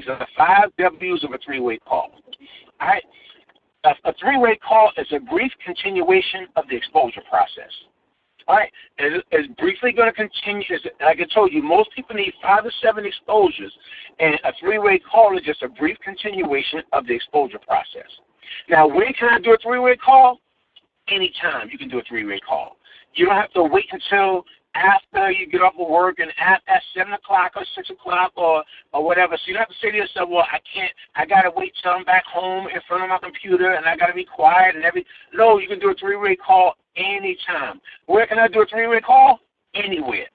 The 5 W's of a three-way call. All right? A three-way call is a brief continuation of the exposure process. All right, it's briefly going to continue. Like I told you, most people need 5 to 7 exposures, and a three-way call is just a brief continuation of the exposure process. Now, when can I do a three-way call? Anytime you can do a three-way call. You don't have to wait until after you get off of work and at 7 o'clock or 6 o'clock or whatever. So you don't have to say to yourself, well, I got to wait till I'm back home in front of my computer and I got to be quiet and everything. No, you can do a three-way call anytime. Where can I do a three-way call? Anywhere.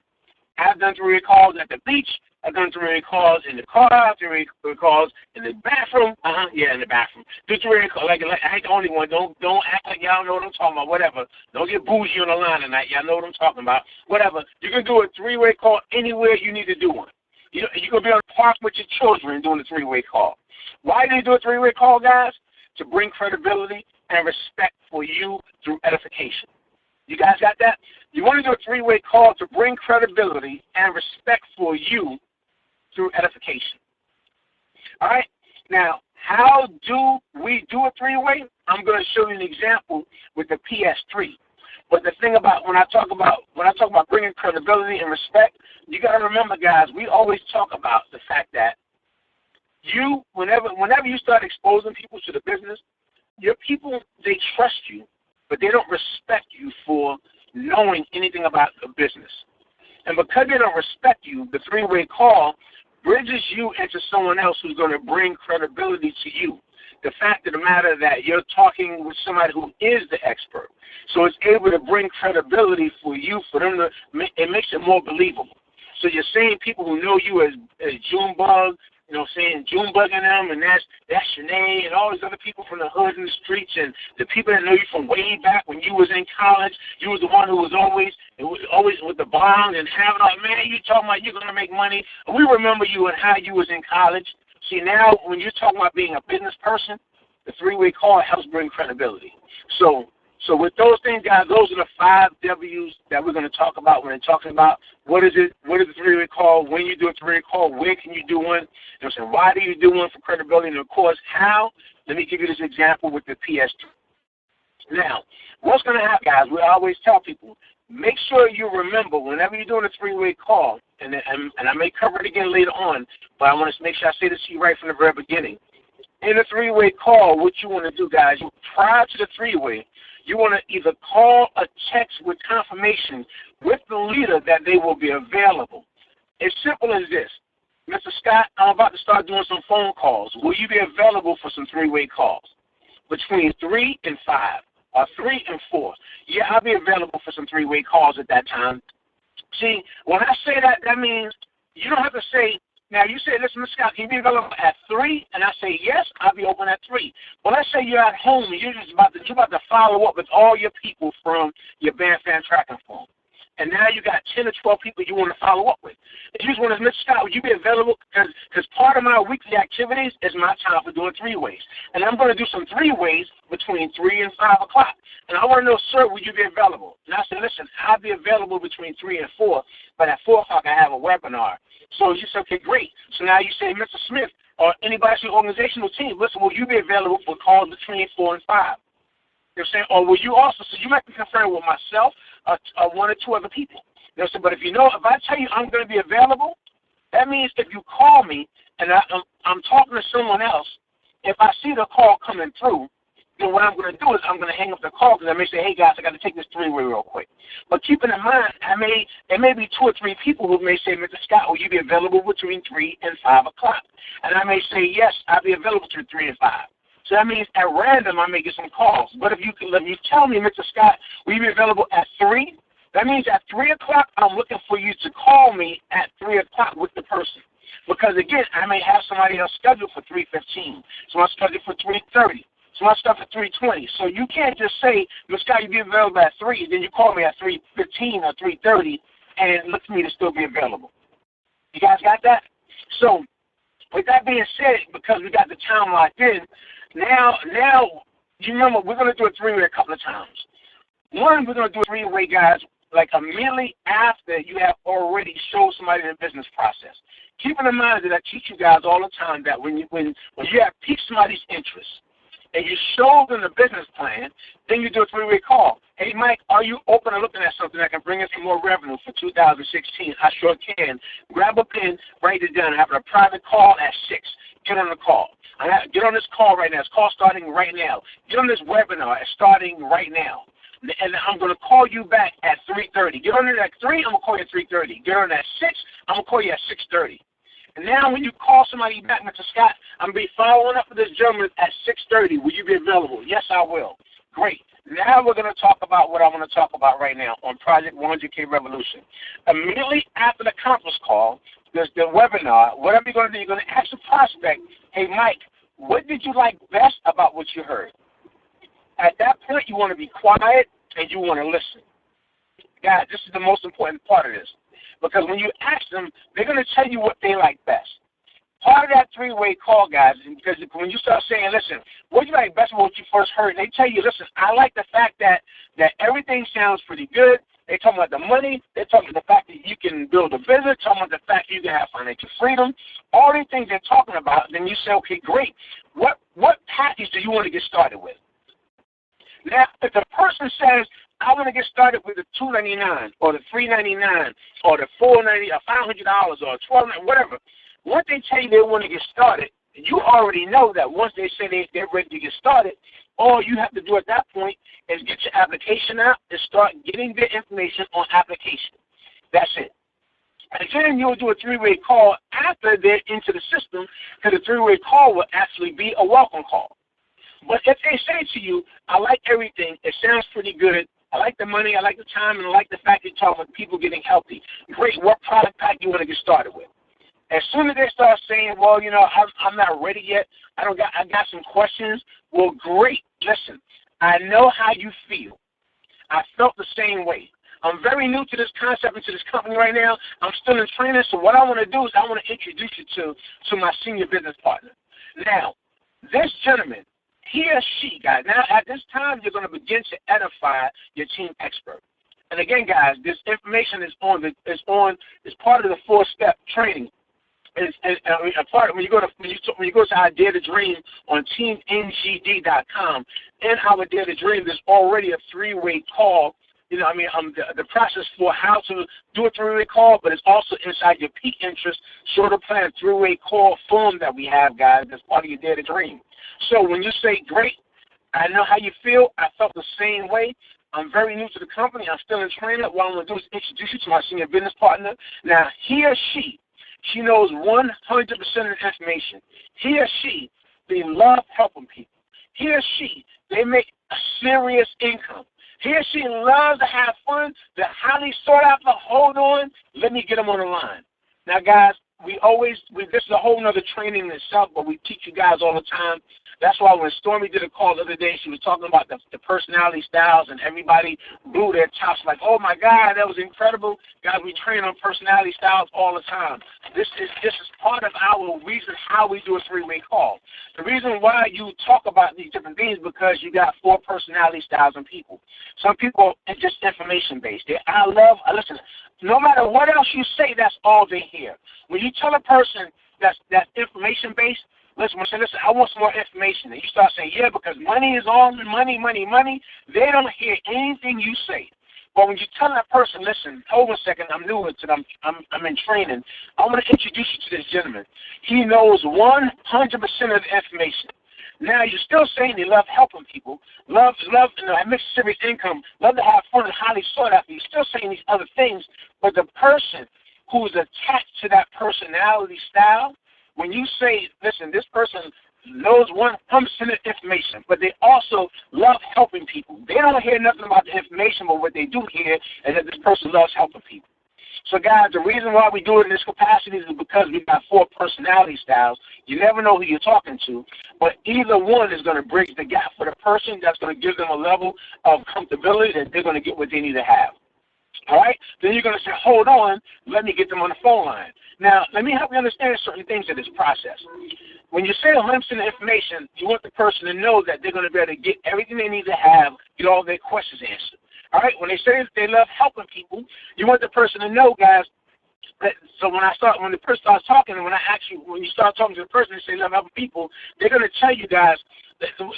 I've done three-way calls at the beach. I've done three-way calls in the car, three-way calls in the bathroom. Yeah, in the bathroom. Do three-way calls. Like I ain't the only one. Don't act like y'all know what I'm talking about. Whatever. Don't get bougie on the line tonight. Y'all know what I'm talking about. Whatever. You can do a three-way call anywhere you need to do one. You can be on the park with your children doing a three-way call. Why do you do a three-way call, guys? To bring credibility and respect for you through edification. You guys got that? You want to do a three-way call to bring credibility and respect for you through edification. All right? Now, how do we do a three-way? I'm going to show you an example with the PS3. But the thing about when I talk about bringing credibility and respect, you got to remember, guys, we always talk about the fact that whenever you start exposing people to the business, your people, they trust you, but they don't respect you for knowing anything about the business. And because they don't respect you, the three-way call bridges you into someone else who's going to bring credibility to you. The fact of the matter that you're talking with somebody who is the expert. So it's able to bring credibility for you, for them to, it makes it more believable. So you're seeing people who know you as Junebug, Junebugging them, and that's Shanae and all these other people from the hood and the streets, and the people that know you from way back when you was in college. You was the one who was always with the bond and having like, man, you talking about you're gonna make money. We remember you and how you was in college. See, now when you're talking about being a business person, the three-way call helps bring credibility. So with those things, guys, those are the 5 W's that we're going to talk about when we're talking about what is the three-way call, when you do a three-way call, where can you do one, why do you do one for credibility, and, of course, how. Let me give you this example with the PS2. Now, what's going to happen, guys, we always tell people, make sure you remember whenever you're doing a three-way call, and I may cover it again later on, but I want to make sure I say this to you right from the very beginning. In a three-way call, what you want to do, guys, prior to the three-way, you want to either call or text with confirmation with the leader that they will be available. It's simple as this. Mr. Scott, I'm about to start doing some phone calls. Will you be available for some three-way calls? Between 3 and 5 or 3 and 4. Yeah, I'll be available for some three-way calls at that time. See, when I say that, that means you don't have to say, now you say, listen, Mr. Scott, can you be available at 3? And I say, yes, I'll be open at 3. But let's say you're at home and you're about to follow up with all your people from your band fan tracking phone. And now you got 10 or 12 people you want to follow up with. And you just want to, Mr. Scott, would you be available? Because part of my weekly activities is my time for doing three-ways. And I'm going to do some three-ways between 3 and 5 o'clock. And I want to know, sir, would you be available? And I said, listen, I'll be available between 3 and 4, but at 4 o'clock I have a webinar. So you said, okay, great. So now you say, Mr. Smith, or anybody in your organizational team, listen, will you be available for calls between 4 and 5? They're saying, or will you also, so you might be conferring with myself or 1 or 2 other people. They'll say, but if I tell you I'm going to be available, that means if you call me and I'm talking to someone else, if I see the call coming through, then what I'm going to do is I'm going to hang up the call because I may say, hey, guys, I got to take this three-way real quick. But keeping in mind, there may be 2 or 3 people who may say, Mr. Scott, will you be available between 3 and 5 o'clock? And I may say, yes, I'll be available between 3 and 5. So that means at random I may get some calls. But if you tell me, Mr. Scott, will you be available at 3? That means at 3 o'clock I'm looking for you to call me at 3 o'clock with the person. Because, again, I may have somebody else scheduled for 3:15, someone scheduled for 3:30. So my stuff at 3:20. So you can't just say, Mr. Scott, you'll be available at 3, then you call me at 3:15 or 3:30, and look for me to still be available. You guys got that? So with that being said, because we got the time locked in, now you remember we're going to do a three-way a couple of times. One, we're going to do a three-way, guys, like immediately after you have already showed somebody the business process. Keeping in mind that I teach you guys all the time that when you have piqued somebody's interest and you show them the business plan, then you do a three-way call. Hey, Mike, are you open to looking at something that can bring in some more revenue for 2016? I sure can. Grab a pen, write it down. Have a private call at 6. Get on the call. Get on this call right now. It's call starting right now. Get on this webinar. It's starting right now. And I'm going to call you back at 3:30. Get on it at 3, I'm going to call you at 3:30. Get on at 6, I'm going to call you at 6:30. And now when you call somebody back, Mr. Scott, I'm going to be following up with this gentleman at 6:30. Will you be available? Yes, I will. Great. Now we're going to talk about what I want to talk about right now on Project 100K Revolution. Immediately after the conference call, there's the webinar. Whatever you're going to do, you're going to ask the prospect, hey, Mike, what did you like best about what you heard? At that point, you want to be quiet and you want to listen. Guys, this is the most important part of this. Because when you ask them, they're going to tell you what they like best. Part of that three-way call, guys, is because when you start saying, listen, what do you like best about what you first heard? They tell you, listen, I like the fact that everything sounds pretty good. They talk about the money. They talk about the fact that you can build a business. Talk about the fact that you can have financial freedom. All these things they're talking about. Then you say, okay, great. What package do you want to get started with? Now, if the person says, I want to get started with the $299 or the $399 or the $490 or $500 or $1,200, whatever, once they tell you they want to get started, you already know that once they say they're ready to get started, all you have to do at that point is get your application out and start getting their information on application. That's it. And then you'll do a three-way call after they're into the system, because the three-way call will actually be a welcome call. But if they say to you, I like everything, it sounds pretty good, I like the money, I like the time, and I like the fact that you talk about people getting healthy, great, what product pack do you want to get started with? As soon as they start saying, well, you know, I'm not ready yet, I got some questions, well, great, listen, I know how you feel. I felt the same way. I'm very new to this concept and to this company right now. I'm still in training, so what I want to do is I want to introduce you to my senior business partner. Now, this gentleman, he or she, guys, now at this time you're going to begin to edify your team expert. And again, guys, this information is part of the 4-step training. When you go to our Dare to Dream on teamngd.com, in our Dare to Dream, there's already a three-way call. The process for how to do a three-way call, but it's also inside your peak interest shorter plan three-way call form that we have, guys. That's part of your Dare to Dream. So when you say, great, I know how you feel, I felt the same way, I'm very new to the company, I'm still in training, what I'm going to do is introduce you to my senior business partner. Now, he or she knows 100% of the information. He or she, they love helping people. He or she, they make a serious income. He or she loves to have fun. They're highly sought after. Hold on. Let me get them on the line. Now, guys, this is a whole nother training in itself, but we teach you guys all the time. That's why when Stormy did a call the other day, she was talking about the personality styles, and everybody blew their tops like, oh, my God, that was incredible. Guys, we train on personality styles all the time. This is part of our reason how we do a three-way call. The reason why you talk about these different things is because you got 4 personality styles in people. Some people are just information-based. Listen, no matter what else you say, that's all they hear. When you tell a person that's information-based, listen, I want some more information. And you start saying, yeah, because money is all money, they don't hear anything you say. But when you tell that person, listen, hold on a second, I'm new to it, I'm in training. I want to introduce you to this gentleman. He knows 100% of the information. Now, you're still saying they love helping people, love mixed serious income, love to have fun and highly sought after. You're still saying these other things, but the person who's attached to that personality style, when you say, listen, this person knows 100% of information, but they also love helping people. They don't hear nothing about the information, but what they do hear is that this person loves helping people. So, guys, the reason why we do it in this capacity is because we've got 4 personality styles. You never know who you're talking to, but either one is going to bridge the gap for the person. That's going to give them a level of comfortability that they're going to get what they need to have. All right? Then you're going to say, hold on, let me get them on the phone line. Now, let me help you understand certain things in this process. When you say 100% of information, you want the person to know that they're going to be able to get everything they need to have, get all their questions answered. All right, when they say they love helping people, you want the person to know, guys. So when the person starts talking, and when you start talking to the person and say love helping people, they're going to tell you guys.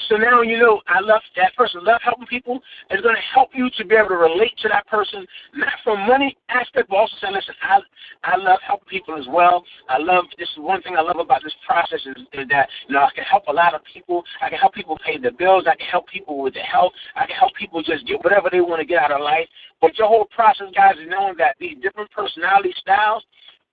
So now you know that person love helping people. It's going to help you to be able to relate to that person, not from money aspect, but also say, listen, I love helping people as well. This is one thing I love about this process is that I can help a lot of people. I can help people pay their bills. I can help people with their health. I can help people just get whatever they want to get out of life. But your whole process, guys, is knowing that these different personality styles,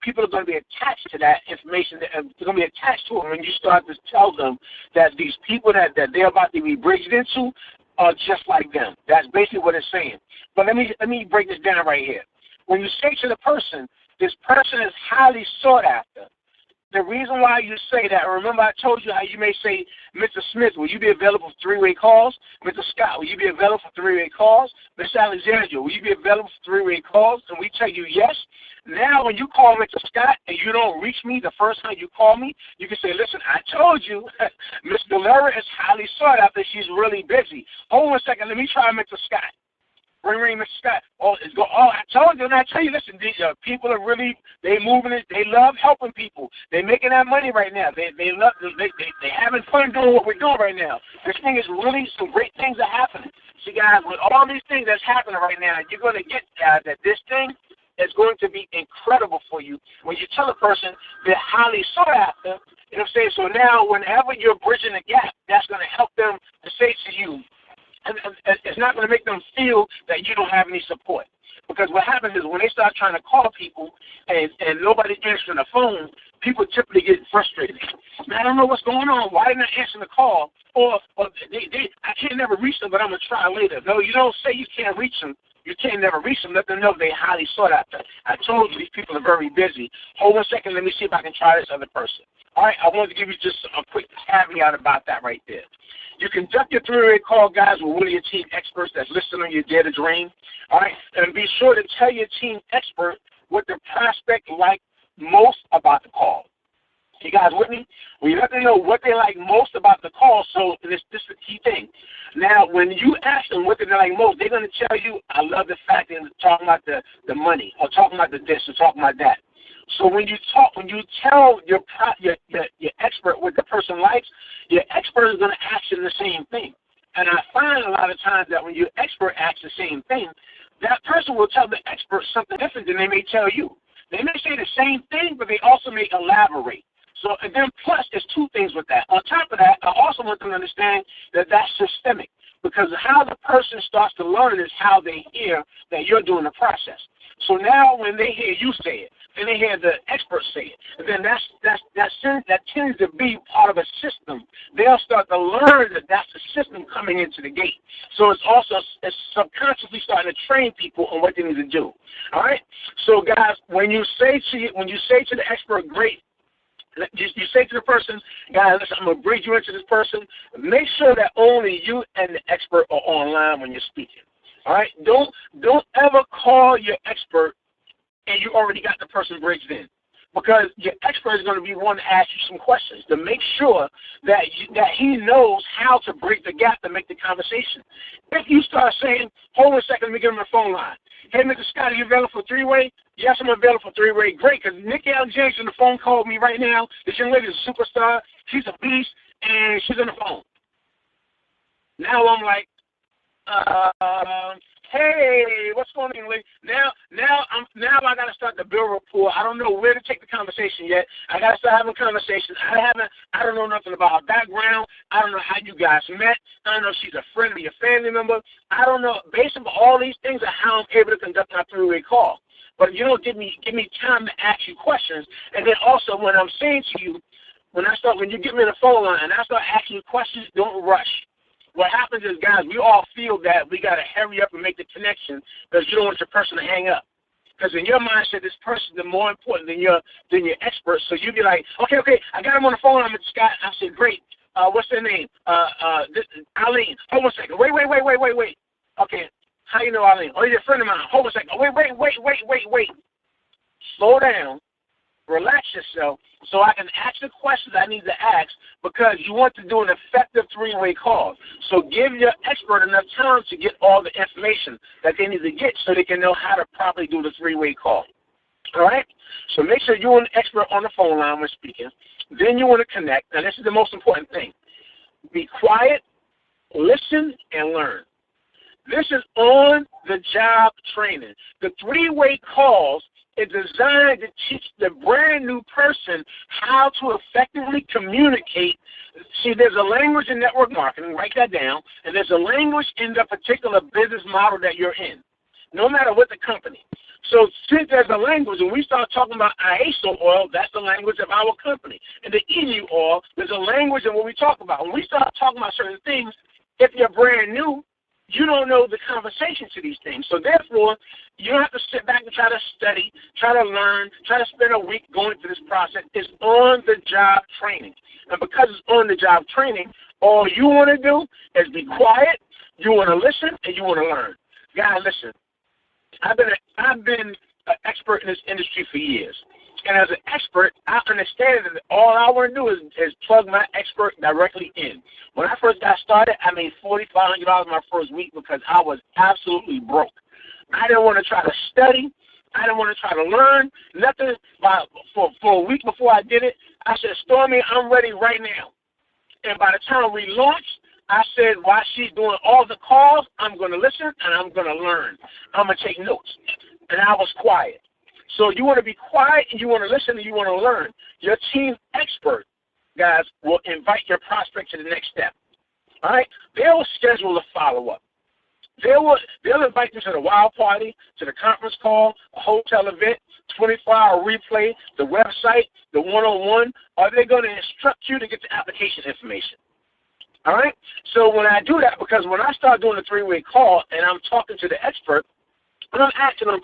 people are going to be attached to that information. They're going to be attached to it when you start to tell them that these people that they're about to be bridged into are just like them. That's basically what it's saying. But let me break this down right here. When you say to the person, this person is highly sought after, the reason why you say that, remember I told you how you may say, Mr. Smith, will you be available for three-way calls? Mr. Scott, will you be available for three-way calls? Miss Alexandria, will you be available for three-way calls? And we tell you yes. Now when you call Mr. Scott and you don't reach me the first time you call me, you can say, listen, I told you, Miss Galera is highly sought after. She's really busy. Hold on a second. Let me try Mr. Scott. Ring, Mr. Scott. I told you, and I tell you, listen, these people are really, they moving it. They love helping people. They're making that money right now. They having fun doing what we're doing right now. This thing is really, some great things are happening. See, guys, with all these things that's happening right now, you're going to get that this thing is going to be incredible for you when you tell a person they're highly sought after. You know what I'm saying? So now, whenever you're bridging the gap, that's going to help them to say to you, and it's not going to make them feel that you don't have any support. Because what happens is when they start trying to call people and nobody's answering the phone, people typically get frustrated. Man, I don't know what's going on. Why didn't I answer the call? Or I can't never reach them, but I'm going to try later. No, you don't say you can't reach them. You can't never reach them. Let them know they're highly sought after. I told you these people are very busy. Hold on a second. Let me see if I can try this other person. All right, I wanted to give you just a quick caveat about that right there. You conduct your three-way call, guys, with one of your team experts that's listening on your Dare to Dream. All right, and be sure to tell your team expert what the prospect like most about the call. You guys with me? Well, you let them know what they like most about the call, so this is the key thing. Now, when you ask them what they like most, they're going to tell you, I love the fact that they're talking about the money, or talking about the this, or talking about that. So when you tell your expert what the person likes, your expert is going to ask you the same thing. And I find a lot of times that when your expert asks the same thing, that person will tell the expert something different than they may tell you. They may say the same thing, but they also may elaborate. So, and then plus, there's two things with that. On top of that, I also want them to understand that that's systemic, because how the person starts to learn is how they hear that you're doing the process. So now when they hear you say it, then they hear the experts say it, and then that tends to be part of a system. They'll start to learn that that's the system coming into the gate. So it's subconsciously starting to train people on what they need to do. All right. So guys, when you say to the expert, great. You say to the person, guys, listen, I'm going to bridge you into this person. Make sure that only you and the expert are online when you're speaking. All right? Don't ever call your expert and you already got the person bridged in, because your expert is going to be one to ask you some questions to make sure that he knows how to bridge the gap to make the conversation. If you start saying, hold on a second, let me get him the phone line. Hey, Mr. Scott, are you available for three-way? Yes, I'm available for three-way. Great, because Nikki Alexandria on the phone called me right now. This young lady is a superstar. She's a beast, and she's on the phone. Now I'm like, hey, what's going on, lady? Now I got to start to build rapport. I don't know where to take the conversation yet. I got to start having conversations. I don't know nothing about her background. I don't know how you guys met. I don't know if she's a friend or your family member. I don't know. Based on all these things are how I'm able to conduct my three-way call. But you don't give me time to ask you questions. And then also when I'm saying to you, when you get me on the phone line and I start asking you questions, don't rush. What happens is, guys, we all feel that we got to hurry up and make the connection because you don't want your person to hang up. Because in your mindset, this person is more important than your expert. So you be like, okay, I got him on the phone. I'm at Scott. I said, great. What's their name? Aileen. Hold on a second. Wait. Okay. How you know Aileen? Oh, you're a friend of mine. Hold on a second. Wait. Slow down Relax yourself so I can ask the questions I need to ask, because you want to do an effective three-way call. So give your expert enough time to get all the information that they need to get so they can know how to properly do the three-way call. All right? So make sure you're an expert on the phone line when speaking. Then you want to connect. Now, this is the most important thing. Be quiet, listen, and learn. This is on-the-job training. The three-way calls is designed to teach the brand new person how to effectively communicate. See, there's a language in network marketing, write that down, and there's a language in the particular business model that you're in, no matter what the company. So since there's a language, when we start talking about IASO oil, that's the language of our company. And the EU oil, there's a language in what we talk about. When we start talking about certain things, if you're brand new, you don't know the conversation to these things. So therefore, you don't have to sit back and try to study, try to learn, try to spend a week going through this process. It's on-the-job training. And because it's on-the-job training, all you want to do is be quiet, you want to listen, and you want to learn. Guys, listen, I've been an expert in this industry for years. And as an expert, I understand that all I want to do is plug my expert directly in. When I first got started, I made $4,500 my first week because I was absolutely broke. I didn't want to try to study. I didn't want to try to learn nothing. For a week before I did it, I said, Stormy, I'm ready right now. And by the time we launched, I said, while she's doing all the calls, I'm going to listen and I'm going to learn. I'm going to take notes. And I was quiet. So you want to be quiet and you want to listen and you want to learn. Your team expert, guys, will invite your prospect to the next step. All right? They will schedule a follow-up. They'll invite you to the wild party, to the conference call, a hotel event, 24-hour replay, the website, the one-on-one, or they're going to instruct you to get the application information. All right? So when I do that, because when I start doing a three-way call and I'm talking to the expert, and I'm asking them,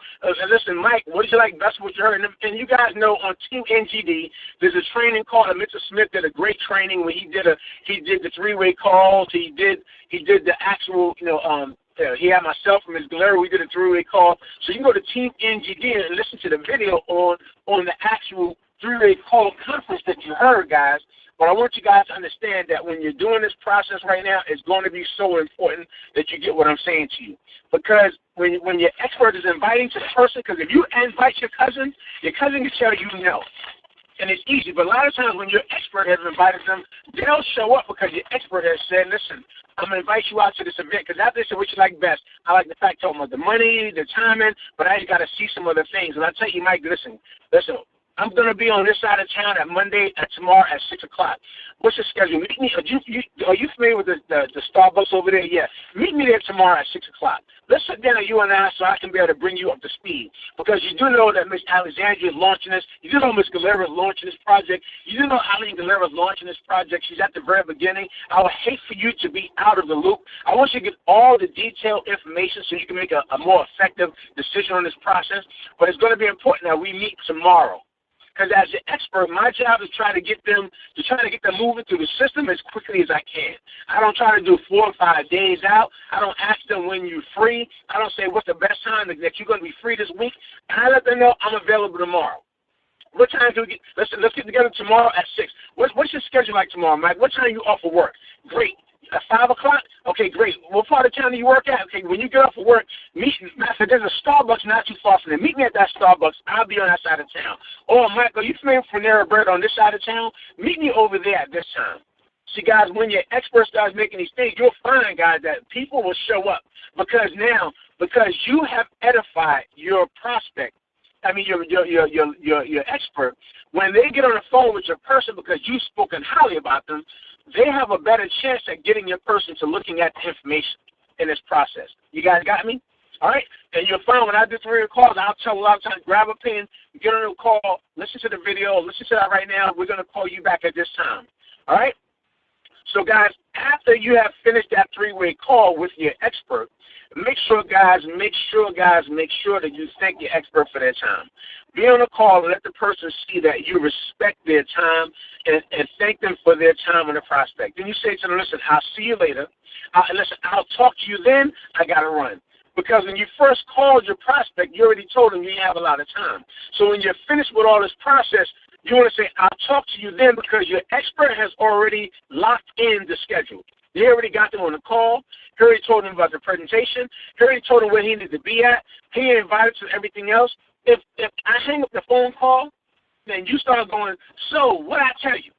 listen, Mike, what did you like best what you heard? And you guys know on Team NGD, there's a training called, Mr. Smith did a great training where he did the three-way calls. He did the actual, he had myself and Ms. Galera. We did a three-way call. So you can go to Team NGD and listen to the video on the actual three-way call conference that you heard, guys. But I want you guys to understand that when you're doing this process right now, it's going to be so important that you get what I'm saying to you. Because when your expert is inviting to the person, because if you invite your cousin can tell you no. And it's easy. But a lot of times when your expert has invited them, they'll show up because your expert has said, listen, I'm going to invite you out to this event. Because after they said, what you like best? I like the fact talking about the money, the timing, but I got to see some other things. And I tell you, Mike, listen, I'm going to be on this side of town tomorrow at 6 o'clock. What's your schedule? Meet me. Are you familiar with the Starbucks over there? Yeah. Meet me there tomorrow at 6 o'clock. Let's sit down, you and I, so I can be able to bring you up to speed. Because you do know that Miss Alexandria is launching this. You do know Miss Galera is launching this project. You do know Aileen Galera is launching this project. She's at the very beginning. I would hate for you to be out of the loop. I want you to get all the detailed information so you can make a more effective decision on this process. But it's going to be important that we meet tomorrow. Because as an expert, my job is trying to get them moving through the system as quickly as I can. I don't try to do 4 or 5 days out. I don't ask them when you're free. I don't say what's the best time that you're going to be free this week. And I let them know I'm available tomorrow. What time do we get? Let's get together tomorrow at 6. What's your schedule like tomorrow, Mike? What time are you off of work? Great. At 5 o'clock? Okay, great. What part of town do you work at? Okay, when you get off of work, meet me. There's a Starbucks not too far from there. Meet me at that Starbucks. I'll be on that side of town. Oh, Mike, are you familiar with Panera Bread on this side of town? Meet me over there at this time. See, guys, when your expert starts making these things, you'll find, guys, that people will show up because you have edified your prospect. I mean, your expert. When they get on the phone with your person because you've spoken highly about them, they have a better chance at getting your person to looking at the information in this process. You guys got me? All right? And you'll find when I do three calls, I'll tell a lot of times, grab a pen, get on a call, listen to the video, listen to that right now. We're going to call you back at this time. All right? So, guys, after you have finished that three-way call with your expert, make sure that you thank your expert for their time. Be on a call and let the person see that you respect their time and thank them for their time on the prospect. Then you say to them, listen, I'll see you later. I'll talk to you then. I got to run. Because when you first called your prospect, you already told them you didn't have a lot of time. So when you're finished with all this process, you want to say, I'll talk to you then, because your expert has already locked in the schedule. He already got them on the call. He already told them about the presentation. He already told them where he needed to be at. He invited to everything else. If I hang up the phone call, then you start going, so what I tell you?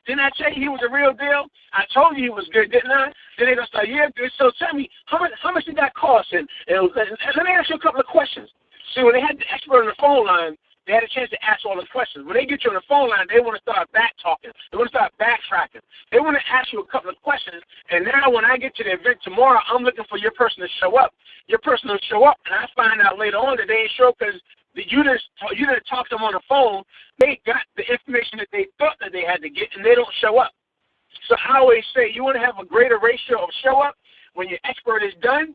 Didn't I tell you he was a real deal? I told you he was good, didn't I? Then they're going to start, yeah, good. So tell me, how much did that cost? And let me ask you a couple of questions. See, when they had the expert on the phone line, they had a chance to ask all the questions. When they get you on the phone line, they want to start back talking. They want to start backtracking. They want to ask you a couple of questions. And now when I get to the event tomorrow, I'm looking for your person to show up. Your person will show up, and I find out later on that they ain't show up because you didn't talk to them on the phone. They got the information that they thought that they had to get, and they don't show up. So I always say you want to have a greater ratio of show up. When your expert is done,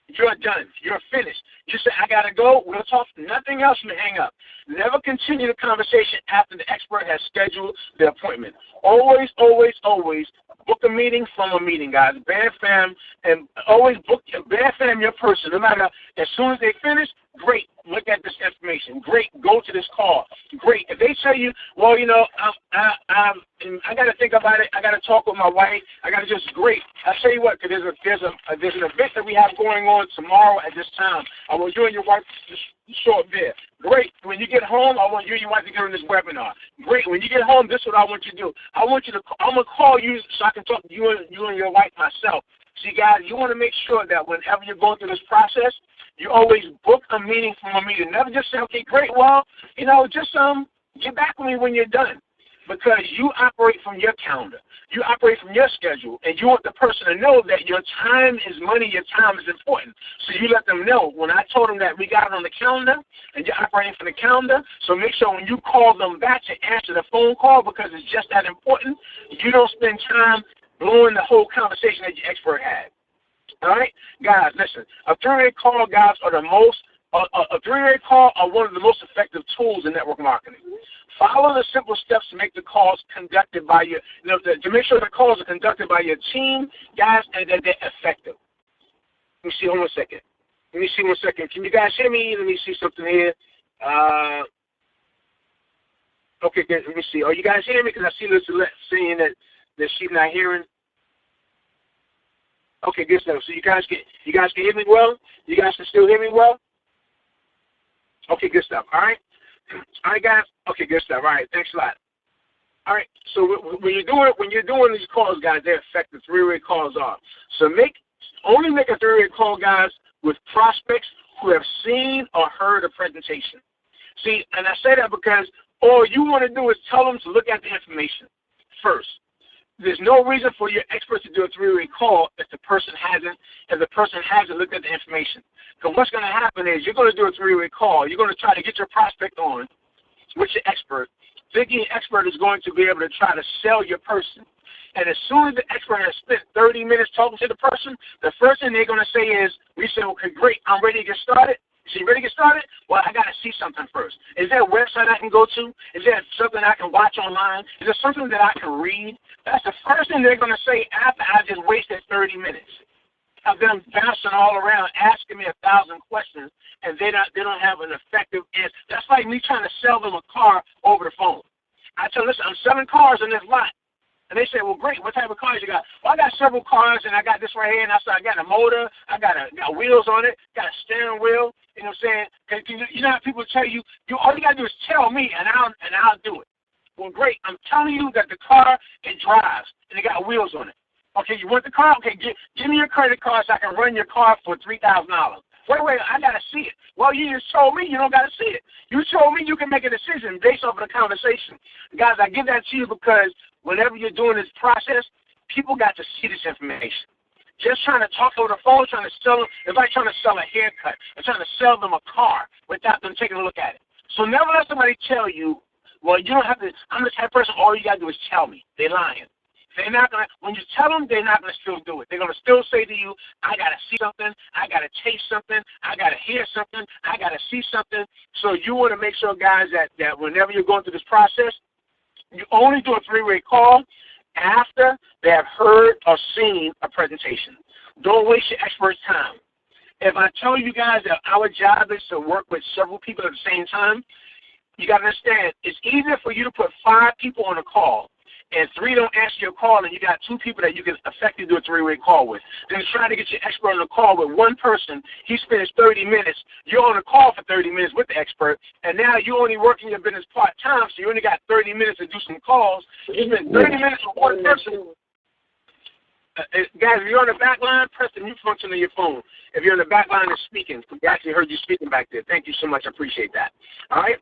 you're done. You're finished. You say, I got to go. We'll talk. Nothing else, you hang up. Never continue the conversation after the expert has scheduled the appointment. Always, always, always book a meeting from a meeting, guys. Band fam, and always book band fam your person. No matter, as soon as they finish, great. Look at this information. Great. Go to this call. Great. If they tell you, well, you know, I got to think about it. I got to talk with my wife. I got to just great. I'll tell you what, because there's an event that we have going on tomorrow at this time. I want you and your wife to show up there. Great. When you get home, I want you and your wife to get on this webinar. Great. When you get home, this is what I want you to do. I'm going to call you so I can talk to you and your wife myself. See, guys, you want to make sure that whenever you're going through this process, you always book a meeting from a meeting. Never just say, okay, great, well, you know, just get back with me when you're done. Because you operate from your calendar. You operate from your schedule, and you want the person to know that your time is money, your time is important. So you let them know. When I told them that we got it on the calendar, and you're operating from the calendar, so make sure when you call them back to answer the phone call, because it's just that important, you don't spend time blowing the whole conversation that your expert had. All right? Guys, listen, a three-way call, guys, are a three-way call are one of the most effective tools in network marketing. Follow the simple steps to make the calls conducted by your, to make sure the calls are conducted by your team, guys, and that they're effective. Let me see, hold on a second. Let me see 1 second. Can you guys hear me? Let me see something here. Okay, good. Let me see. Are you guys hearing me? Because I see this saying that she's not hearing. Okay, good stuff. So you guys can hear me well? You guys can still hear me well? Okay, good stuff. All right. All right, guys. Okay, good stuff. All right, thanks a lot. All right. So when you're doing these calls, guys, they're effective. Three-way calls are. So only make a three-way call, guys, with prospects who have seen or heard a presentation. See, and I say that because all you want to do is tell them to look at the information first. There's no reason for your expert to do a three-way call if the person hasn't looked at the information. Because what's going to happen is you're going to do a three-way call. You're going to try to get your prospect on with your expert, thinking your expert is going to be able to try to sell your person. And as soon as the expert has spent 30 minutes talking to the person, the first thing they're going to say is, we say, okay, great, I'm ready to get started. So you ready to get started? Well, I got to see something first. Is there a website I can go to? Is there something I can watch online? Is there something that I can read? That's the first thing they're going to say after I just wasted 30 minutes of them bouncing all around, asking me 1,000 questions, and they don't have an effective answer. That's like me trying to sell them a car over the phone. I tell them, listen, I'm selling cars in this lot. And they say, well, great, what type of cars you got? Well, I got several cars, and I got this right here, and I got a motor, I got wheels on it, got a steering wheel, you know what I'm saying? You know how people tell you, all you got to do is tell me, and I'll do it. Well, great, I'm telling you that the car, it drives, and it got wheels on it. Okay, you want the car? Okay, give me your credit card so I can run your car for $3,000. Wait, I got to see it. Well, you just told me you don't got to see it. You told me you can make a decision based off of the conversation. Guys, I give that to you because whenever you're doing this process, people got to see this information. Just trying to talk over the phone, trying to sell them, it's like trying to sell a haircut. Or trying to sell them a car without them taking a look at it. So never let somebody tell you, well, you don't have to, I'm the type of person, all you got to do is tell me. They're lying. They're not going to, when you tell them, they're not going to still do it. They're going to still say to you, I got to see something, I got to taste something, I got to hear something, I got to see something. So you want to make sure, guys, that whenever you're going through this process, you only do a three-way call after they have heard or seen a presentation. Don't waste your expert's time. If I tell you guys that our job is to work with several people at the same time, you got to understand, it's easier for you to put 5 people on a call and 3 don't answer your call, and you got 2 people that you can effectively do a 3-way call with. Then trying to get your expert on the call with one person, he spends 30 minutes, you're on a call for 30 minutes with the expert, and now you're only working your business part-time, so you only got 30 minutes to do some calls. You spend 30 minutes with one person. Guys, if you're on the back line, press the mute function on your phone. If you're on the back line and speaking, we actually heard you speaking back there. Thank you so much. I appreciate that. All right?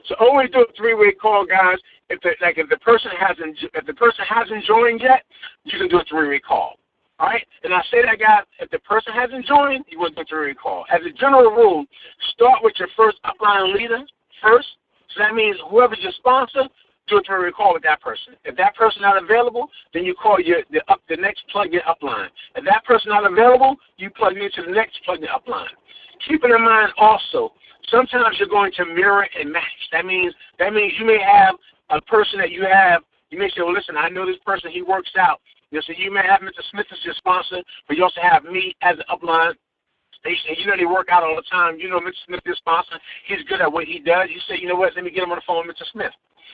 So always do a 3-way call, guys. If the person hasn't joined yet, you can do a 3-way call. All right? And I say that, guys, if the person hasn't joined, you want to do a 3-way call. As a general rule, start with your first upline leader first. So that means whoever's your sponsor, do a 3-way call with that person. If that person not available, then you call the next plug-in upline. If that person not available, you plug into the next plug-in upline. Keeping in mind also, sometimes you're going to mirror and match. That means you may have a person that you may say, well, listen, I know this person, he works out. So you may have Mr. Smith as your sponsor, but you also have me as an upline. They work out all the time. You know Mr. Smith is your sponsor. He's good at what he does. You say, you know what, let me get him on the phone with Mr. Smith.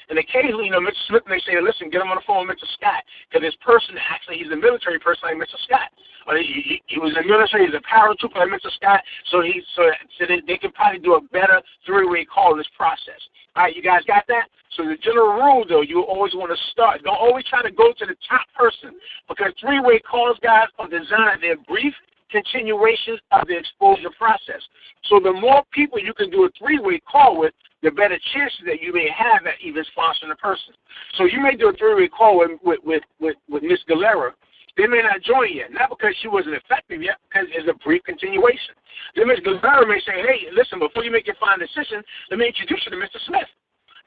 And occasionally, Mr. Smith may say, listen, get him on the phone with Mr. Scott, because this person, actually, he's a military person like Mr. Scott. Or he was in the military, he's a paratrooper like Mr. Scott, so they can probably do a better 3-way call in this process. All right, you guys got that? So the general rule, though, you always want to start. Don't always try to go to the top person, because 3-way calls, guys, are designed, they're brief continuations of the exposure process. So the more people you can do a 3-way call with, the better chances that you may have at even sponsoring a person. So you may do a 3-way call with Miss Galera. They may not join yet, not because she wasn't effective yet, because it's a brief continuation. Then Miss Galera may say, hey, listen, before you make your final decision, let me introduce you to Mr. Smith.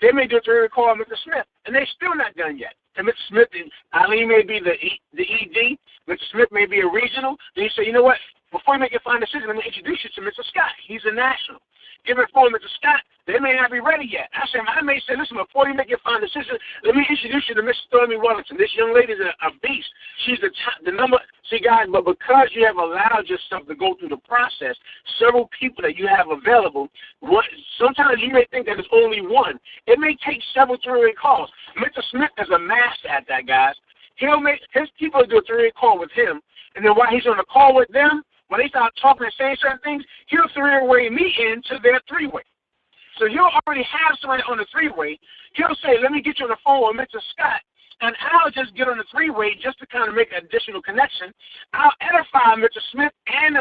They may do a 3-way call with Mr. Smith, and they're still not done yet. And Mr. Smith, Aileen may be the ED, Mr. Smith may be a regional. Then you say, you know what, before you make your final decision, let me introduce you to Mr. Scott. He's a national. Give it for Mr. Scott. They may not be ready yet. I may say, listen, before you make your final decision, let me introduce you to Miss Stormy Wellington. This young lady is a beast. She's the number. See, guys, but because you have allowed yourself to go through the process, several people that you have available, sometimes you may think that it's only one. It may take several 3-way calls. Mr. Smith is a master at that, guys. He'll make his people do a 3-way call with him, and then while he's on the call with them, when they start talking and saying certain things, he'll 3-way me into their 3-way. So you'll already have somebody on the 3-way. He'll say, let me get you on the phone with Mr. Scott, and I'll just get on the 3-way just to kind of make an additional connection. I'll edify Mr. Smith and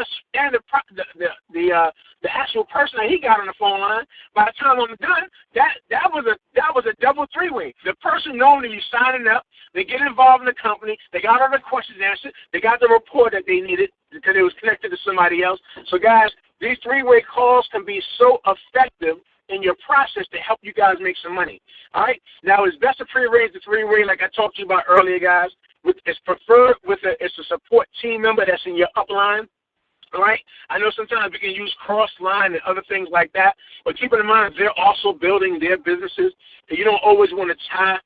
the actual person that he got on the phone line. By the time I'm done, that was a double 3-way. The person knowing that you're signing up, they get involved in the company, they got all the questions answered, they got the report that they needed because it was connected to somebody else. So guys, these 3-way calls can be so effective in your process to help you guys make some money. All right? Now, it's best to pre-arrange the 3-way like I talked to you about earlier, guys. It's preferred it's a support team member that's in your upline. All right? I know sometimes we can use cross-line and other things like that, but keep in mind they're also building their businesses, and you don't always want to tie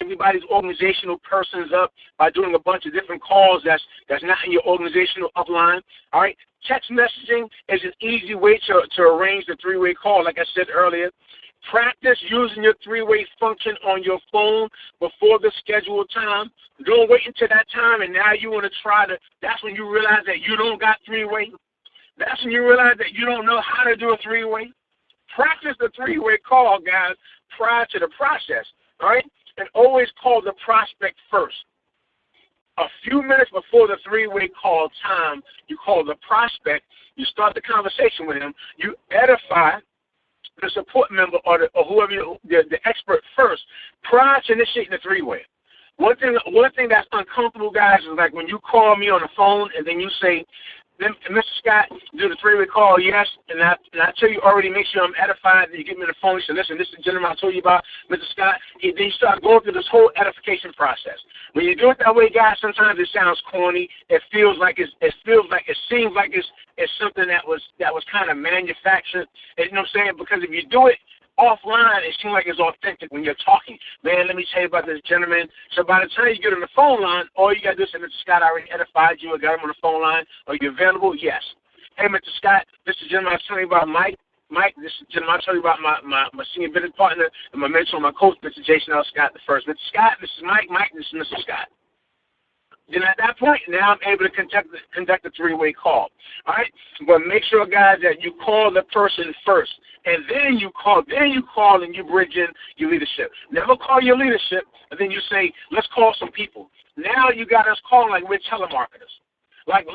everybody's organizational persons up by doing a bunch of different calls that's not in your organizational upline. All right? Text messaging is an easy way to arrange the 3-way call, like I said earlier. Practice using your 3-way function on your phone before the scheduled time. Don't wait until that time, and now you want to that's when you realize that you don't got 3-way. That's when you realize that you don't know how to do a 3-way. Practice the 3-way call, guys, prior to the process, all right? And always call the prospect first. A few minutes before the 3-way call time, you call the prospect, you start the conversation with him, you edify the support member or whoever the expert first prior to initiating the 3-way. One thing that's uncomfortable, guys, is like when you call me on the phone and then you say, Mr. Scott, do the 3-way call, yes, and I tell you already, make sure I'm edified, and you get me on the phone, you say, listen, this is the gentleman I told you about, Mr. Scott. Then you start going through this whole edification process. When you do it that way, guys, sometimes it sounds corny. It seems like it's something that was kind of manufactured. And, you know what I'm saying? Because if you do it offline, it seems like it's authentic when you're talking. Man, let me tell you about this gentleman. So by the time you get on the phone line, all you got to do is say, Mr. Scott, I already edified you. I got him on the phone line. Are you available? Yes. Hey, Mr. Scott, this is gentleman telling you about Mike. Mike, this is gentleman telling you about my senior business partner and my mentor, my coach, Mr. Jason L. Scott the first. Mr. Scott, this is Mike. Mike, this is Mr. Scott. Then at that point, now I'm able to conduct a three-way call. All right? But make sure, guys, that you call the person first. And then you call and you bridge in your leadership. Never call your leadership, and then you say, let's call some people. Now you got us calling like we're telemarketers. Like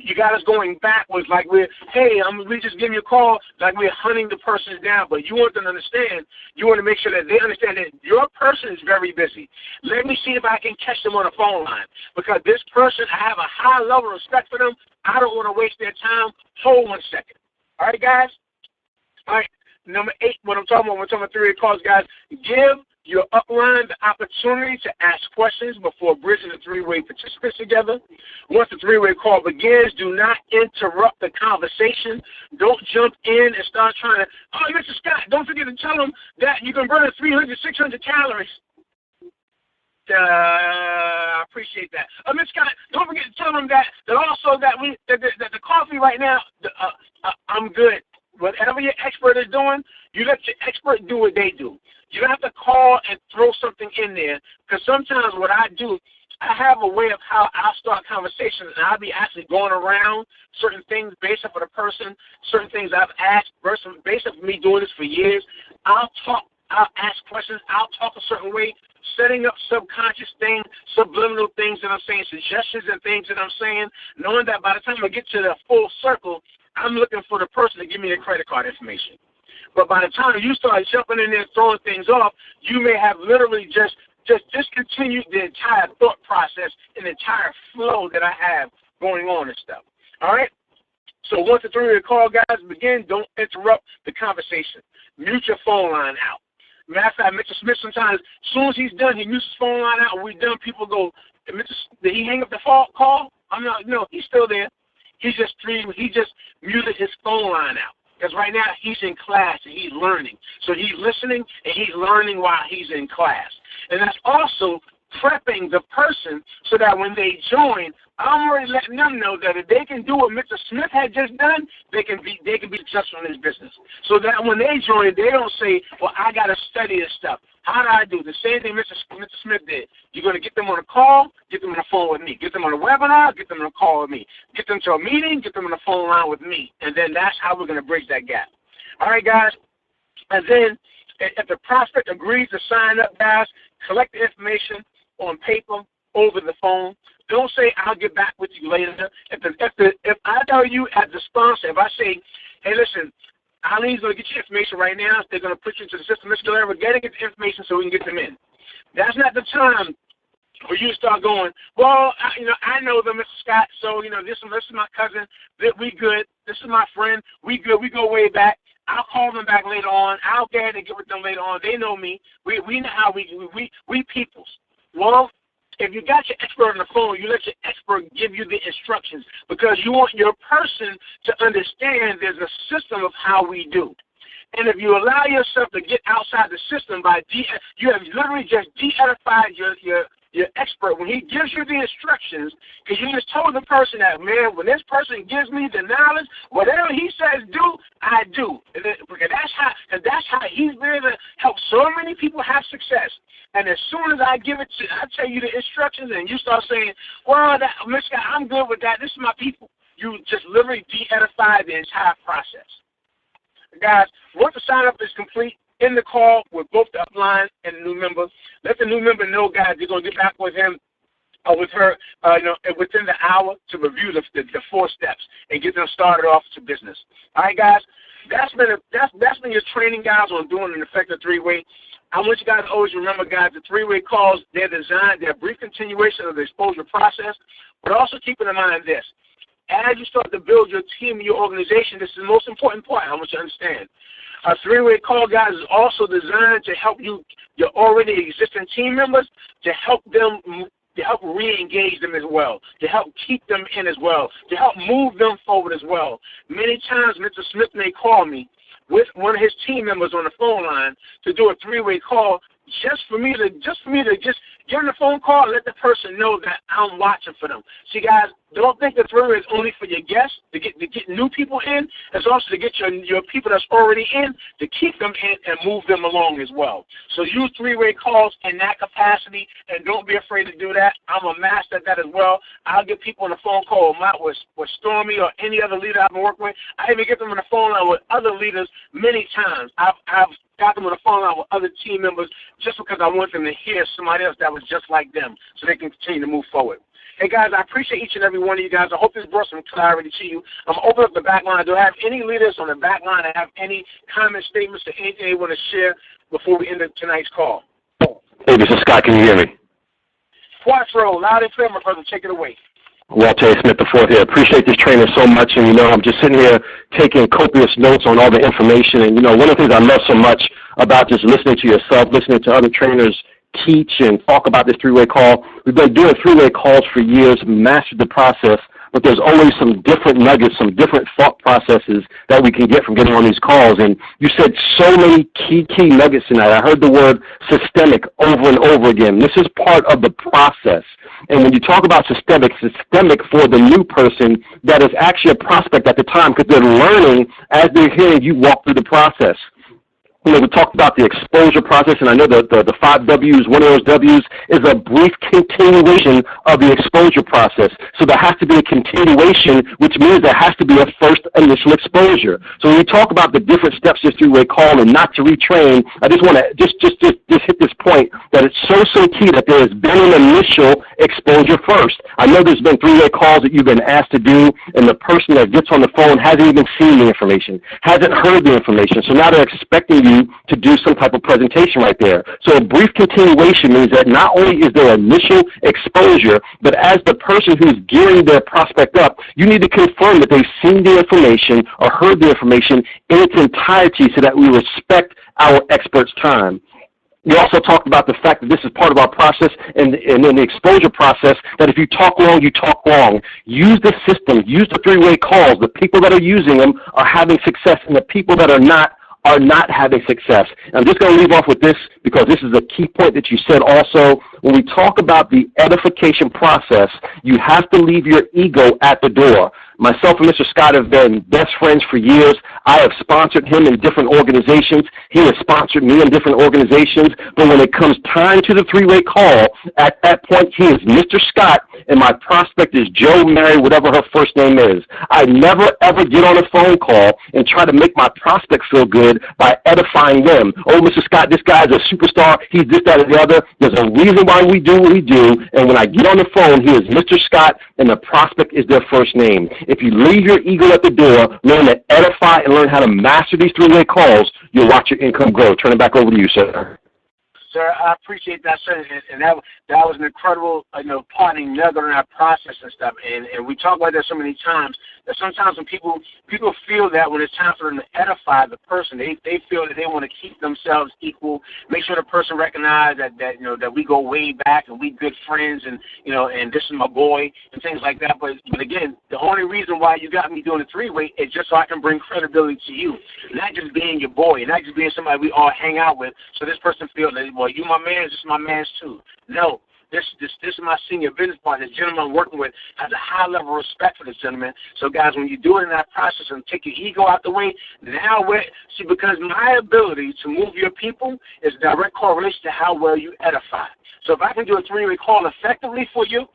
you got us going backwards, like we just give you a call, like we're hunting the person down. But you want them to understand, you want to make sure that they understand that your person is very busy. Let me see if I can catch them on the phone line. Because this person, I have a high level of respect for them. I don't want to waste their time. Hold 1 second. All right, guys? All right, number 8, what I'm talking about, when I'm talking about three-way calls, guys, give your upline the opportunity to ask questions before bridging the three-way participants together. Once the three-way call begins, do not interrupt the conversation. Don't jump in and start trying to, oh, Mr. Scott, don't forget to tell them that you can burn 300, 600 calories. I appreciate that. Mr. Scott, don't forget to tell them that also that the coffee right now, I'm good. Whatever your expert is doing, you let your expert do what they do. You don't have to call and throw something in there, because sometimes what I do, I have a way of how I start conversations, and I'll be actually going around certain things based off of the person, certain things I've asked, based off of me doing this for years. I'll ask questions, I'll talk a certain way, setting up subconscious things, subliminal things that I'm saying, suggestions and things that I'm saying, knowing that by the time I get to the full circle, I'm looking for the person to give me their credit card information. But by the time you start jumping in there and throwing things off, you may have literally just discontinued the entire thought process and the entire flow that I have going on and stuff. All right? So once the three-way call, guys, begin, don't interrupt the conversation. Mute your phone line out. Matter of fact, Mr. Smith sometimes, as soon as he's done, he mutes his phone line out. When we're done, people go, did he hang up the call? I'm not, no, he's still there. He just muted his phone line out. Because right now he's in class and he's learning. So he's listening and he's learning while he's in class. And that's also prepping the person so that when they join, I'm already letting them know that if they can do what Mr. Smith had just done, they can be successful in this business. So that when they join, they don't say, well, I got to study this stuff. How do I do the same thing Mr. Smith did? You're going to get them on a call, get them on the phone with me. Get them on a webinar, get them on a call with me. Get them to a meeting, get them on the phone line with me. And then that's how we're going to bridge that gap. All right, guys? And then if the prospect agrees to sign up, guys, collect the information on paper, over the phone. Don't say, I'll get back with you later. If I tell you as the sponsor, if I say, hey, listen, Eileen's going to get you information right now. They're going to put you into the system. Mr. Galera, we're getting the information so we can get them in. That's not the time for you to start going, well, I know them, Mr. Scott, so, this is my cousin. We good. This is my friend. We good. We go way back. I'll call them back later on. I'll get and get with them later on. They know me. We know how we peoples. Well, if you got your expert on the phone, you let your expert give you the instructions because you want your person to understand there's a system of how we do. And if you allow yourself to get outside the system you have literally just de-edified your expert when he gives you the instructions, because you just told the person that, man, when this person gives me the knowledge, whatever he says do, I do. Because that's how he's been able to help so many people have success. And as soon as I tell you the instructions and you start saying, well, Mr. I'm good with that. This is my people. You just literally de-edify the entire process. Guys, once the sign-up is complete, in the call with both the upline and the new member, let the new member know, guys, you're going to get back with him or with her within the hour to review the 4 steps and get them started off to business. All right, guys? That's been your training, guys, on doing an effective 3-way. I want you guys to always remember, guys, the 3-way calls, they're a brief continuation of the exposure process, but also keep in mind this. As you start to build your team and your organization, this is the most important part I want you to understand. A 3-way call, guys, is also designed to help your already existing team members, to help re-engage them as well, to help keep them in as well, to help move them forward as well. Many times, Mr. Smith may call me with one of his team members on the phone line to do a 3-way call just for me to Get on the phone call and let the person know that I'm watching for them. See, guys, don't think the three-way is only for your guests, to get new people in. It's also to get your people that's already in, to keep them in and move them along as well. So use three-way calls in that capacity, and don't be afraid to do that. I'm a master at that as well. I'll get people on the phone call with Stormy or any other leader I've been working with. I even get them on the phone line with other leaders many times. I've got them on the phone line with other team members just because I want them to hear somebody else that was just like them so they can continue to move forward. Hey, guys, I appreciate each and every one of you guys. I hope this brought some clarity to you. I'm going to open up the back line. Do I have any leaders on the back line that have any comments, statements, or anything they want to share before we end tonight's call? Hey, this is Scott. Can you hear me? Quattro, loud and clear, my brother. Take it away. Walter Smith IV here. Appreciate this training so much, and, I'm just sitting here taking copious notes on all the information. And, one of the things I love so much about just listening to yourself, listening to other trainers teach and talk about this three-way call. We've been doing three-way calls for years, mastered the process, but there's always some different nuggets, some different thought processes that we can get from getting on these calls. And you said so many key nuggets tonight. I heard the word systemic over and over again. This is part of the process. And when you talk about systemic for the new person that is actually a prospect at the time, because they're learning as they're hearing you walk through the process. We talked about the exposure process, and I know the 5 W's, one of those W's is a brief continuation of the exposure process. So there has to be a continuation, which means there has to be a first initial exposure. So when we talk about the different steps this three-way call and not to retrain, I just want to just hit this point that it's so key that there has been an initial exposure first. I know there's been three-way calls that you've been asked to do, and the person that gets on the phone hasn't even seen the information, hasn't heard the information. So now they're expecting you to do some type of presentation right there. So a brief continuation means that not only is there initial exposure, but as the person who's gearing their prospect up, you need to confirm that they've seen the information or heard the information in its entirety so that we respect our expert's time. We also talked about the fact that this is part of our process and in the exposure process, that if you talk long, you talk long. Use the system. Use the three-way calls. The people that are using them are having success, and the people that are not having success. And I'm just going to leave off with this because this is a key point that you said also. When we talk about the edification process, you have to leave your ego at the door. Myself and Mr. Scott have been best friends for years. I have sponsored him in different organizations. He has sponsored me in different organizations. But when it comes time to the three-way call, at that point, he is Mr. Scott, and my prospect is Joe, Mary, whatever her first name is. I never, ever get on a phone call and try to make my prospect feel good by edifying them. Oh, Mr. Scott, this guy's a superstar. He's this, that, or the other. There's a reason why we do what we do, and when I get on the phone, he is Mr. Scott, and the prospect is their first name. If you leave your ego at the door, learn to edify and learn how to master these three-way calls, you'll watch your income grow. Turn it back over to you, sir. Sir, I appreciate that, sir, and that was an incredible, parting nugget in our process and stuff. And we talk about that so many times that sometimes when people feel that when it's time for them to edify the person, they feel that they want to keep themselves equal, make sure the person recognizes that we go way back and we good friends and and this is my boy and things like that. But again, the only reason why you got me doing the three-way is just so I can bring credibility to you, not just being your boy, not just being somebody we all hang out with. So this person feels that, well, you my man, this is my man's too. No. This is my senior business partner. This gentleman I'm working with has a high level of respect for this gentleman. So, guys, when you do it in that process and take your ego out the way, now because my ability to move your people is direct correlation to how well you edify. So if I can do a three-way call effectively for you,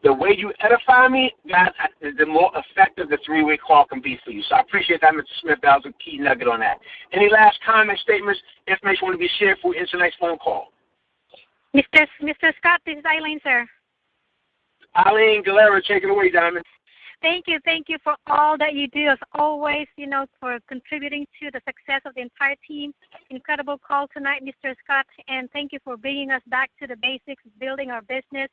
the way you edify me, guys, the more effective the three-way call can be for you. So I appreciate that, Mr. Smith. That was a key nugget on that. Any last comments, statements, information want to be shared for tonight's phone call? Mr. Scott, this is Aileen, sir. Aileen, Galera, take it away, Diamond. Thank you for all that you do, as always, for contributing to the success of the entire team. Incredible call tonight, Mr. Scott, and thank you for bringing us back to the basics, building our business.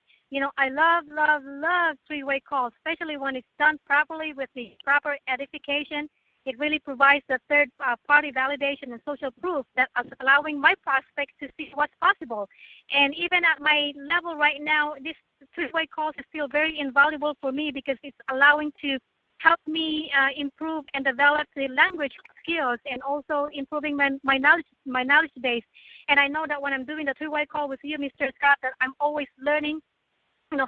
I love three-way calls, especially when it's done properly with the proper edification. It really provides the third-party validation and social proof that is allowing my prospects to see what's possible. And even at my level right now, this three-way calls is still very invaluable for me because it's allowing to helped me improve and develop the language skills and also improving my knowledge base. And I know that when I'm doing the three-way call with you, Mr. Scott, that I'm always learning,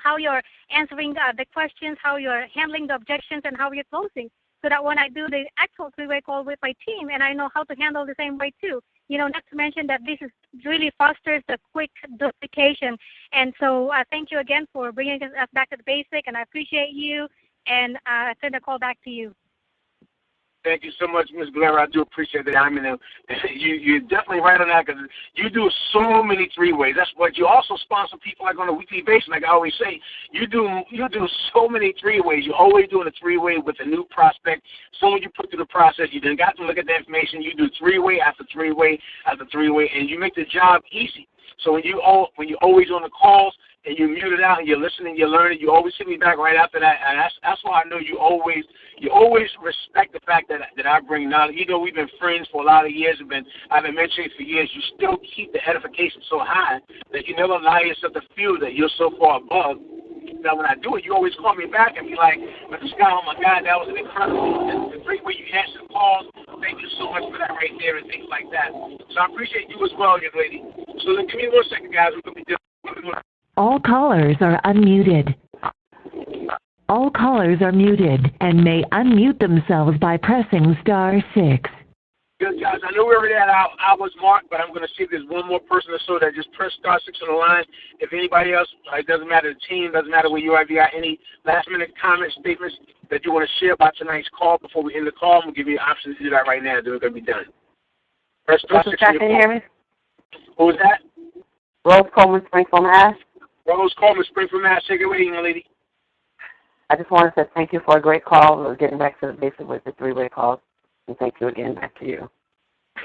how you're answering the questions, how you're handling the objections, and how you're closing. So that when I do the actual three-way call with my team, and I know how to handle the same way too. Not to mention that this is really fosters the quick duplication. And so thank you again for bringing us back to the basic, and I appreciate you, and I turn the call back to you. Thank you so much, Ms. Galera. I do appreciate that. I mean, you're definitely right on that because you do so many three-ways. That's what you also sponsor people like on a weekly basis. Like I always say, you do so many three-ways. You're always doing a three-way with a new prospect. Someone you put through the process, you then got to look at the information. You do three-way after three-way after three-way, and you make the job easy. So when you're always on the calls and you mute it out and you're listening, you're learning, you always hit me back right after that. And that's why I know you always respect the fact that I bring knowledge. We've been friends for a lot of years. I've been mentioning for years. You still keep the edification so high that you never allow yourself to feel that you're so far above. Now, when I do it, you always call me back and be like, Mr. Scott, oh my God, that was an incredible, the great way you answered the calls. Thank you so much for that right there and things like that. So I appreciate you as well, young lady. So then give me 1 second, guys. We're going to be doing. All callers are unmuted. All callers are muted and may unmute themselves by pressing *6. Good, guys. I know we're already at our hours mark, but I'm going to see if there's one more person or so that just press *6 on the line. If anybody else, it doesn't matter the team, doesn't matter where you are. If you got any last-minute comments, statements that you want to share about tonight's call before we end the call, I'm going to give you an option to do that right now. Then we're going to be done. Press *6 on your phone. Can you hear me? Who was that? Rose Coleman, Springfield, Mass. Rose Coleman, Springfield, Mass. Take it away, young lady. I just want to say thank you for a great call. We're getting back to the basic with the three-way calls. And thank you again. Back to you.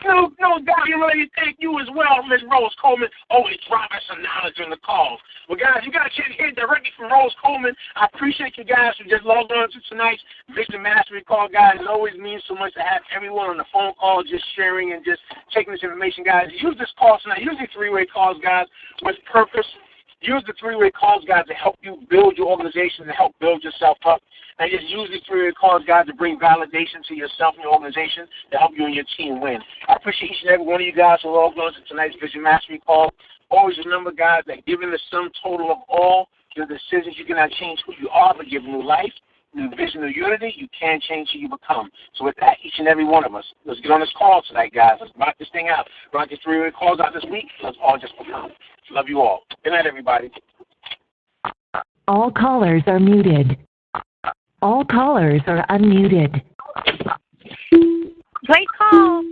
No doubt, young lady. Thank you as well, Ms. Rose Coleman. Always dropping some knowledge on the calls. Well, guys, you got a chance to hear directly from Rose Coleman. I appreciate you guys who just logged on to tonight's Vision Mastery call, guys. It always means so much to have everyone on the phone call just sharing and just taking this information, guys. Use this call tonight. Use these three-way calls, guys, with purpose. Use the three-way calls, guys, to help you build your organization, to help build yourself up. And just use these three-way calls, guys, to bring validation to yourself and your organization to help you and your team win. I appreciate each and every one of you guys who are all going to tonight's Vision Mastery call. Always remember, guys, that given the sum total of all your decisions, you cannot change who you are, but give new life, new vision, new unity, you can change who you become. So with that, each and every one of us, let's get on this call tonight, guys. Let's rock this thing out. Rock these three-way calls out this week. Let's all just become. Love you all. Good night, everybody. All callers are muted. All callers are unmuted. Great call.